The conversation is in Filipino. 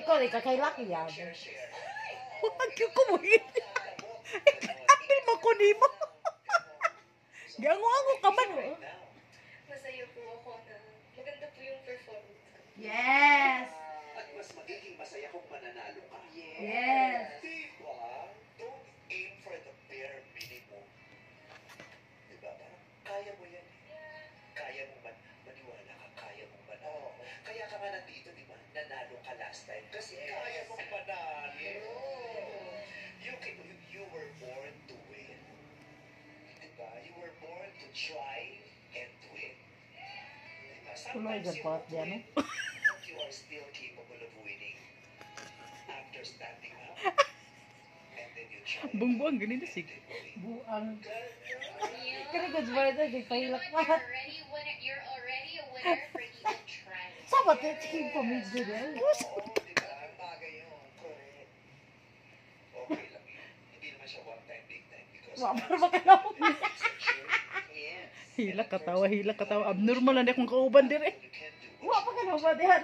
Ikaw, ikakailaki yan. Huwag yung kumuhin. Apil mo ko ni mo. Gango-ango ka man. Masaya po ako na maganda po yung performance. Yes! At mas magiging masaya kung mananalo ka. Yes! Diba? Don't aim for the bare minimum. Diba? Parang kaya mo yan. Kaya mo maniwala ka, kaya mong manalo. Kaya ka nga nandito, diba? Nanalo ka last time. Kasi kaya mong manalo. You were born to win. Diba? You were born to try and win. Diba? Sometimes you won't win, but you are still capable of winning. After standing up, and then you try. Bungbuang ganito sig. Buang. Karigod ba ito? Di kahilak pa. You're already a winner for even trying. Sabat ito yung pamidyo din. Oo, diba? Bagay yun. Correct. Okay lang yun. Hindi naman siya one time, big time. Because Wapar ba ka na po? yes. Hilak katawa. Abnormal na akong kauban dire. You can do Wapar ka na ba diyan?